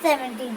17।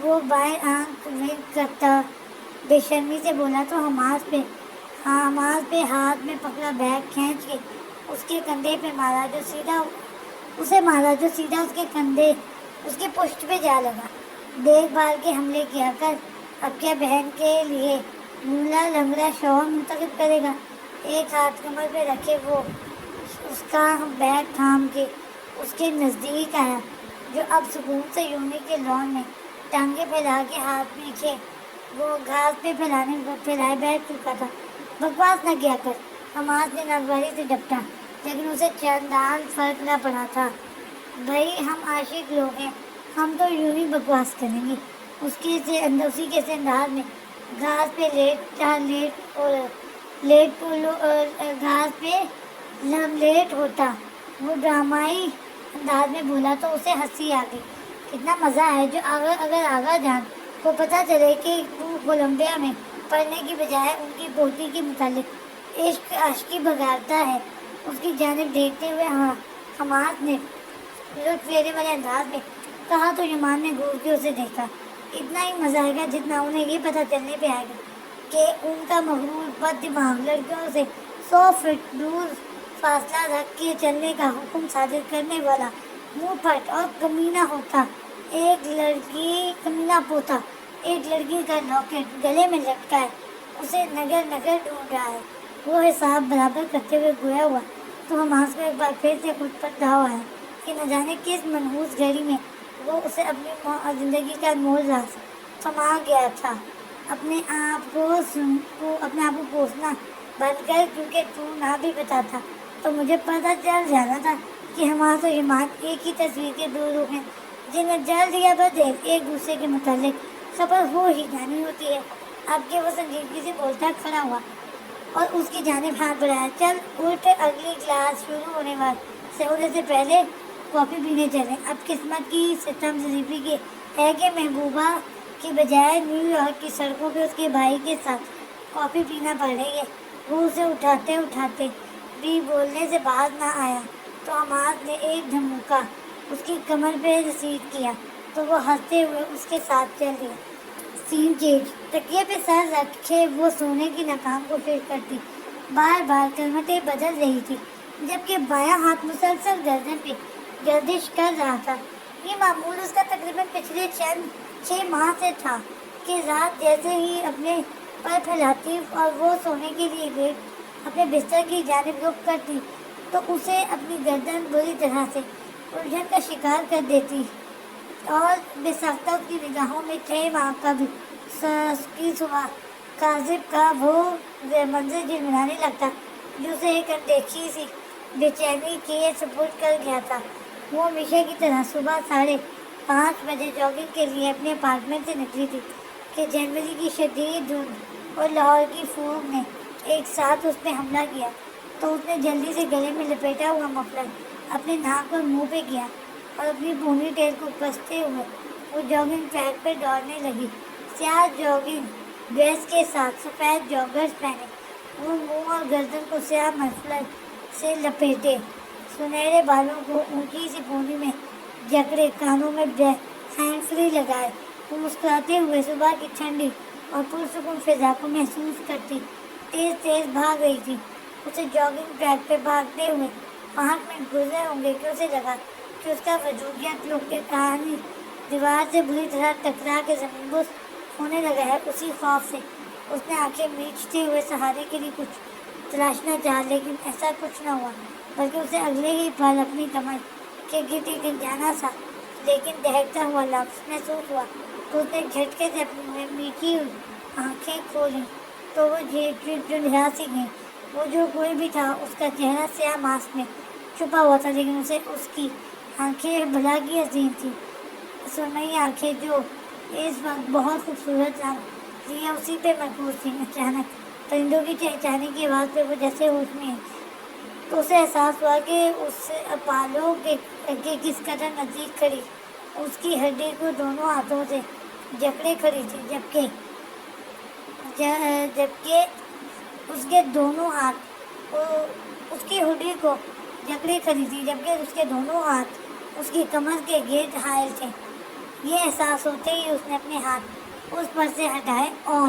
وہ بائیں آنکھ ونک کرتا بے شرمی سے بولا تو حماس پہ ہاتھ میں پکڑا بیگ کھینچ کے اس کے کندھے پہ مارا جو سیدھا اس کے کندھے اس کے پشت پہ جا لگا۔ دیکھ بھال کے حملے کیا کر، اب کیا بہن کے لیے لولا لنگڑا شوہر منتخب کرے گا؟ ایک ہاتھ کمر پہ رکھے وہ اس کا بیگ تھام کے اس کے نزدیک آیا، جو اب سکون سے یونی کے لان میں ٹانگیں پھیلا کے ہاتھ پیچھے وہ گھاس پہ پھیلائے بیٹھ چکا تھا۔ بکواس نہ کیا کر، حماس نے ناگواری سے ڈپٹا، لیکن اسے چندان فرق نہ پڑا تھا۔ بھائی ہم عاشق لوگ ہیں، ہم تو یوں ہی بکواس کریں گے۔ اسی کے سے انداز میں گھاس پہ گھاس پہ لیٹ ہوتا وہ ڈرامائی انداز میں بولا تو اسے ہنسی آ گئی۔ کتنا مزہ ہے جو اگر آغا جان کو پتہ چلے کہ تو کولمبیا میں پڑھنے کی بجائے ان کی پوتی کے متعلق عشقی بگاڑتا ہے۔ اس کی جانب دیکھتے ہوئے حماس نے لطف لینے والے انداز میں کہا تو ایمان نے غور کے اسے دیکھا۔ اتنا ہی مزہ آئے گا جتنا انہیں یہ پتہ چلنے پہ آئے گا کہ ان کا مغرور بد دماغ لڑکیوں سے 100 فٹ دور فاصلہ رکھ کے چلنے کا حکم صادر کرنے والا منہ پھٹ اور کمینہ ہوتا کمینہ پوتا ایک لڑکی کا لاکٹ گلے میں لٹکا ہے اسے نگر ڈھونڈ رہا ہے۔ وہ حساب برابر کرتے ہوئے گویا ہوا تو حماس کو ایک بار پھر سے خود پر دھاؤ آیا کہ نہ جانے کس منحوس گھڑی میں وہ اسے اپنی زندگی کا انمول راز تھما گیا تھا۔ اپنے آپ کو کوسنا بند کر، کیونکہ تو نہ بھی بتاتا تو مجھے پتہ چل جانا تھا کہ حماس اور ایمان ایک ہی تصویر کے دو روح ہیں جنہیں جلد یا بدیر ایک دوسرے کے متعلق خبر ہو ہی جانی ہوتی ہے۔ اب کہ وہ سنجیدگی سے بولتا کھڑا ہوا اور اس کی جانب ہاتھ بڑھایا، چل اٹھ، اگلی کلاس شروع ہونے سے پہلے کافی پینے چلیں۔ اب قسمت کی ستم ظریفی کی ہے کہ محبوبہ کی بجائے نیو یارک کی سڑکوں پہ اس کے بھائی کے ساتھ کافی پینا پڑ رہی ہے۔ وہ اسے اٹھاتے بھی بولنے سے باز نہ آیا تو حماس نے ایک دھمکا اس کی کمر پہ رسید کیا تو وہ ہنستے ہوئے اس کے ساتھ چل دیا۔ سین چینج، تکیے پہ سر رکھے وہ سونے کی ناکام کوشش کرتی بار بار کروٹیں بدل رہی تھی، جبکہ بایاں ہاتھ مسلسل گردن پہ گردش کر رہا تھا۔ یہ معمول اس کا تقریباً پچھلے 6 ماہ سے تھا کہ رات جیسے ہی اپنے پر پھیلاتی اور وہ سونے کے لیے لیٹ اپنے بستر کی جانب رخ کرتی تو اسے اپنی گردن بری طرح سے الجھن کا شکار کر دیتی اور بے ساختہ اس کی نگاہوں میں 6 ماہ کا بھی کی صبح کاذب کا وہ منظر جھلملانے لگتا جو اسے ایک اندیکھی سی بے چینی کے سپرد کر گیا تھا۔ وہ ہمیشہ کی طرح صبح 5:30 بجے جاگنگ کے لیے اپنے اپارٹمنٹ سے نکلی تھی کہ جنوری کی شدید دھند اور لاہور کی پھوگ نے ایک ساتھ اس پہ حملہ کیا تو اس نے جلدی سے گلے میں لپیٹا ہوا مفلر اپنے ناک اور منہ پہ کیا اور اپنی پونی ٹیل کو کستے ہوئے وہ جاگنگ ٹریک پہ دوڑنے لگی۔ سیاہ جاگنگ ڈریس کے ساتھ سفید جاگرز پہنے، وہ منہ اور گردن کو سیاہ مفلر سے لپیٹے، سنہرے بالوں کو اونچی سی پونی میں جکڑے، کانوں میں ہینڈ فری لگائے، وہ مسکراتے ہوئے صبح کی ٹھنڈی اور پرسکون فضا کو محسوس کرتی تیز بھاگ رہی تھی۔ اسے جاگنگ ٹریک پہ بھاگتے ہوئے 5 منٹ گزرے ہوں گے کہ اسے لگا کہ اس کا وجود یا ٹوٹ کہانی دیوار سے بری طرح ٹکرا کے زمین بوس ہونے لگا ہے۔ اسی خوف سے اس نے آنکھیں میچتے ہوئے سہارے کے لیے کچھ تلاشنا چاہا، لیکن ایسا کچھ نہ ہوا، بلکہ اسے اگلے ہی پل اپنی کمر کے گرد ایک انجانا سا لیکن دہکتا ہوا لفظ محسوس ہوا تو اس نے جھٹکے سے اپنی میٹھی آنکھیں کھولیں تو وہ جھنجھلا سی گئیں۔ وہ جو کوئی بھی تھا، اس کا چہرہ سیاہ ماسک میں چھپا ہوا تھا، لیکن اسے اس کی آنکھیں بھلا کی حسین تھی، سرمئی آنکھیں جو اس وقت بہت خوبصورت لگ رہی اسی پہ مرکوز تھی۔ اچانک پرندوں کی چہچہانے کی آواز پہ وہ جیسے ہوش میں تو اسے احساس ہوا کہ اس اپالو کے کس قدر نزدیک کھڑی اس کی ہڈی کو دونوں ہاتھوں سے جکڑے کھڑی تھی، جبکہ اس کے دونوں ہاتھ اس کی ہڈی کو جکڑے کھڑی تھی، جبکہ اس کے دونوں ہاتھ اس کی کمر کے گرد حائل تھے۔ یہ احساس ہوتے ہی اس نے اپنے ہاتھ اس پر سے ہٹائے اور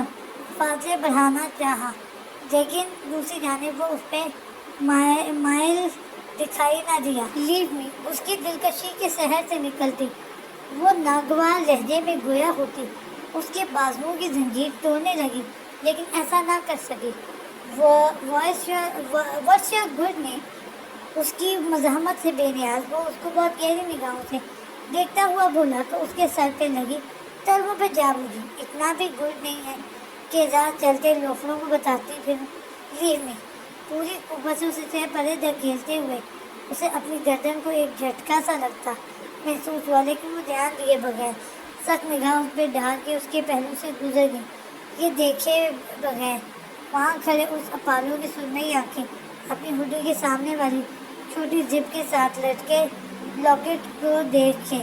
فاصلے بڑھانا چاہا، لیکن دوسری جانب وہ اس پہ مائل دکھائی نہ دیا۔ لیو می اس کی دلکشی کے شہر سے نکلتی وہ ناگوار لہجے میں گویا ہوتی اس کے بازوؤں کی زنجیر توڑنے لگی، لیکن ایسا نہ کر سکی۔ What's your good name? اس کی مزاحمت سے بے نیاز وہ اس کو بہت گہری نگاہوں سے دیکھتا ہوا بولا تو اس کے سر پہ لگی تلووں پہ جا بوجھی، اتنا بھی گڈ نہیں ہے کہ رات چلتے لوفروں کو بتاتی پھروں۔ لیو می پوری قوت سے اسے پرے دھکیلتے ہوئے اسے اپنی گردن کو ایک جھٹکا سا لگتا محسوس ہوا، لیکن وہ دھیان دیے بغیر سخت نگاہ اس پہ ڈال کے اس کے پہلو سے گزر گئی۔ یہ دیکھے بغیر وہاں کھڑے اس اپالو کی سرمئی آنکھیں اپنی ہڈی کے سامنے والی چھوٹی زپ کے ساتھ لٹکے لاکٹ کو دیکھ کے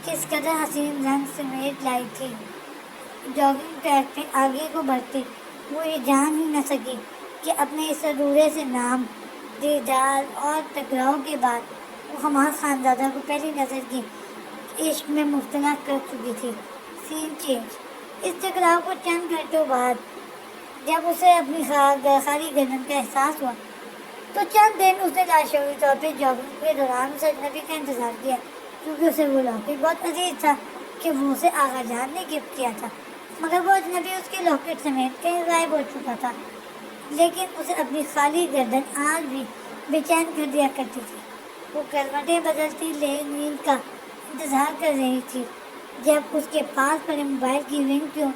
کس قدر حسین رنگ سمیٹ لائی تھی۔ جاگنگ ٹریک پہ آگے کو بڑھتی وہ یہ جان ہی نہ سکی کہ اپنے اس ادھورے سے نام، دیدار اور ٹکراؤ کے بعد وہ حماس خانزادہ کو پہلی نظر کی عشق میں مبتلا کر چکی تھی۔ سین چینج۔ اس ٹکراؤ کو چند گھنٹوں بعد جب اسے اپنی خالی گردن کا احساس ہوا تو چند دن اس نے لاشعوری طور پہ جاگنگ کے دوران اس اجنبی کا انتظار کیا، کیونکہ اسے وہ لاکٹ بہت عزیز تھا کہ وہ اسے آغا جان نے گفٹ کیا تھا، مگر وہ اجنبی اس کے لاکٹ سمیت کہیں غائب ہو چکا تھا، لیکن اسے اپنی خالی گردن آج بھی بے چین کر دیا کرتی تھی۔ وہ کروٹیں بدلتی نیند کا انتظار کر رہی تھی جب اس کے پاس پڑے موبائل کی رنگ ٹیون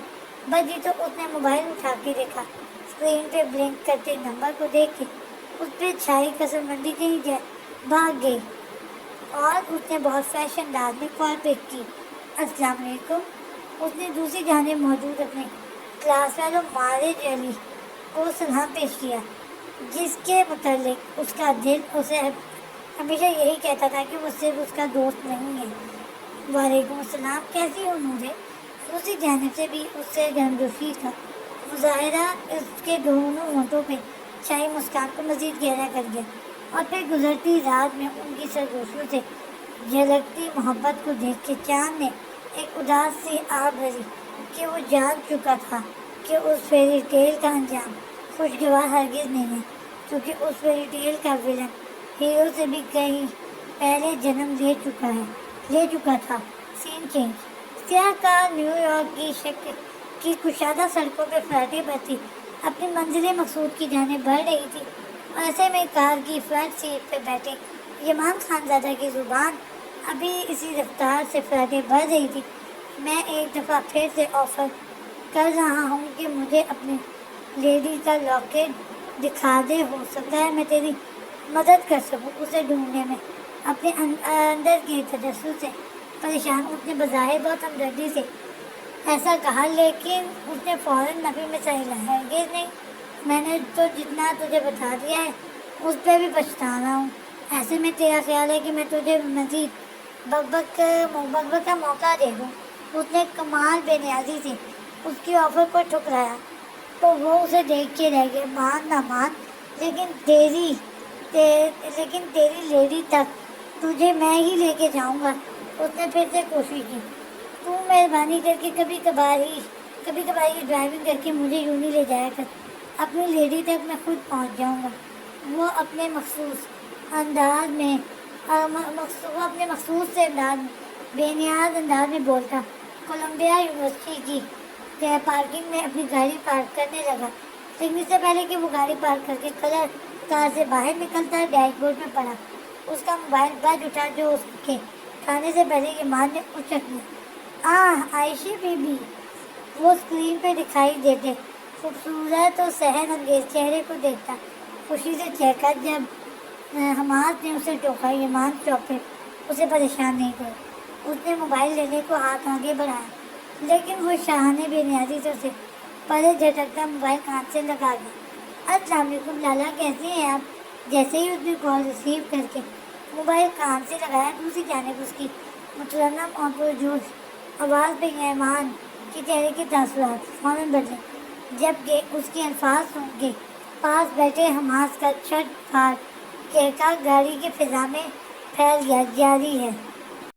بجی تو اس نے موبائل اٹھا کے دیکھا۔ اسکرین پہ بلنک کرتے نمبر کو دیکھ کے اس پہ چھائی کسر مندی کہیں جائے بھاگ گئی اور اس نے بہت فیشن انداز میں کال پک کی۔ السلام علیکم۔ اس نے دوسری جانب موجود اپنے کلاس فیلو مارج علی کو سلام پیش کیا، جس کے متعلق اس کا دل اسے ہمیشہ یہی کہتا تھا کہ وہ صرف اس کا دوست نہیں ہے۔ وعلیکم السلام، کیسی ہو نورے؟ دوسری جانب سے بھی اس سے گرمجوشی کا مظاہرہ اس کے دونوں ہونٹوں پہ چھائی مسکان کو مزید گہرا کر گیا، اور پھر گزرتی رات میں ان کی سرگوشیوں سے جھلکتی محبت کو دیکھ کے چاند نے ایک اداس سی آہ بھری کہ وہ جان چکا تھا کہ اس فیری ٹیل کا انجام خوشگوار ہرگز نہیں ہے، کیونکہ اس فیری ٹیل کا ویلن ہیرو سے بھی کہیں پہلے جنم لے چکا تھا۔ سین چینج۔ سیاہ کار نیو یارک کی شکل کی کشادہ سڑکوں پہ فراٹے بھرتی اپنی منزل مقصود کی جانب بڑھ رہی تھی، اور ایسے میں کار کی فرنٹ سیٹ پہ بیٹھے یمان خانزادہ کی زبان ابھی اسی رفتار سے فراٹے بھر رہی تھی۔ میں ایک دفعہ پھر سے آفر کر رہا ہوں کہ مجھے اپنے لیڈی کا لاکٹ دکھا دے، ہو سکتا ہے میں تیری مدد کر سکوں اسے ڈھونڈنے میں۔ اپنے اندر کے تجسس سے پریشان اس نے بظاہر بہت ہمدردی سے ایسا کہا، لیکن اس نے فوراً نفی میں سر ہلایا۔ ہرگز نہیں، میں نے تو جتنا تجھے بتا دیا ہے اس پہ بھی پچھتا رہا ہوں۔ ایسے میں تیرا خیال ہے کہ میں تجھے مزید بک کا موقع دے دوں؟ اس نے کمال بے نیازی سے اس کی آفر کو ٹھکرایا تو وہ اسے دیکھ کے رہ گیا۔ مان نہ مان، لیکن تیری لیڈی تک تجھے میں ہی لے کے جاؤں گا۔ اس نے پھر سے کوشش کی۔ تو مہربانی کر کے کبھی کبھار یہ ڈرائیونگ کر کے مجھے یوں نہیں لے جایا کر، اپنی لیڈی تک میں خود پہنچ جاؤں گا۔ وہ اپنے مخصوص سے بے نیاز انداز میں بولتا کولمبیا یونیورسٹی کی پارکنگ میں اپنی گاڑی پارک کرنے لگا، لیکن اس سے پہلے کہ وہ گاڑی پارک کر کے کار سے باہر نکلتا ڈیش بورڈ میں پڑا اس کا موبائل بج اٹھا، جو اس کے کھانے سے پہلے ایمان نے اچک لیا۔ عائشہ بی بی، وہ اسکرین پہ دکھائی دیتے خوبصورت اور سحر انگیز چہرے کو دیکھتا خوشی سے چہکا جب حماس نے اسے ٹوکا۔ ایمان چوپے اسے پریشان نہیں کر، اس نے موبائل لینے کو ہاتھ آگے بڑھایا، لیکن وہ شاہانہ بے نیازی سے اسے پرے جھٹکتا موبائل کان سے لگا گیا۔ السلام علیکم لالا، کیسے ہیں آپ؟ جیسے ہی اس نے کال ریسیو کر کے موبائل کان سے لگایا، دوسری جانب اس کی مترنم اور پرجوش آواز پہ ایمان کے چہرے کے تاثرات فوراً بدلے، جبکہ اس کے الفاظ سن کے پاس بیٹھے حماس کا چھٹ پھاٹ کہکا گاڑی کی فضا میں پھیل گیا۔ جاری ہے۔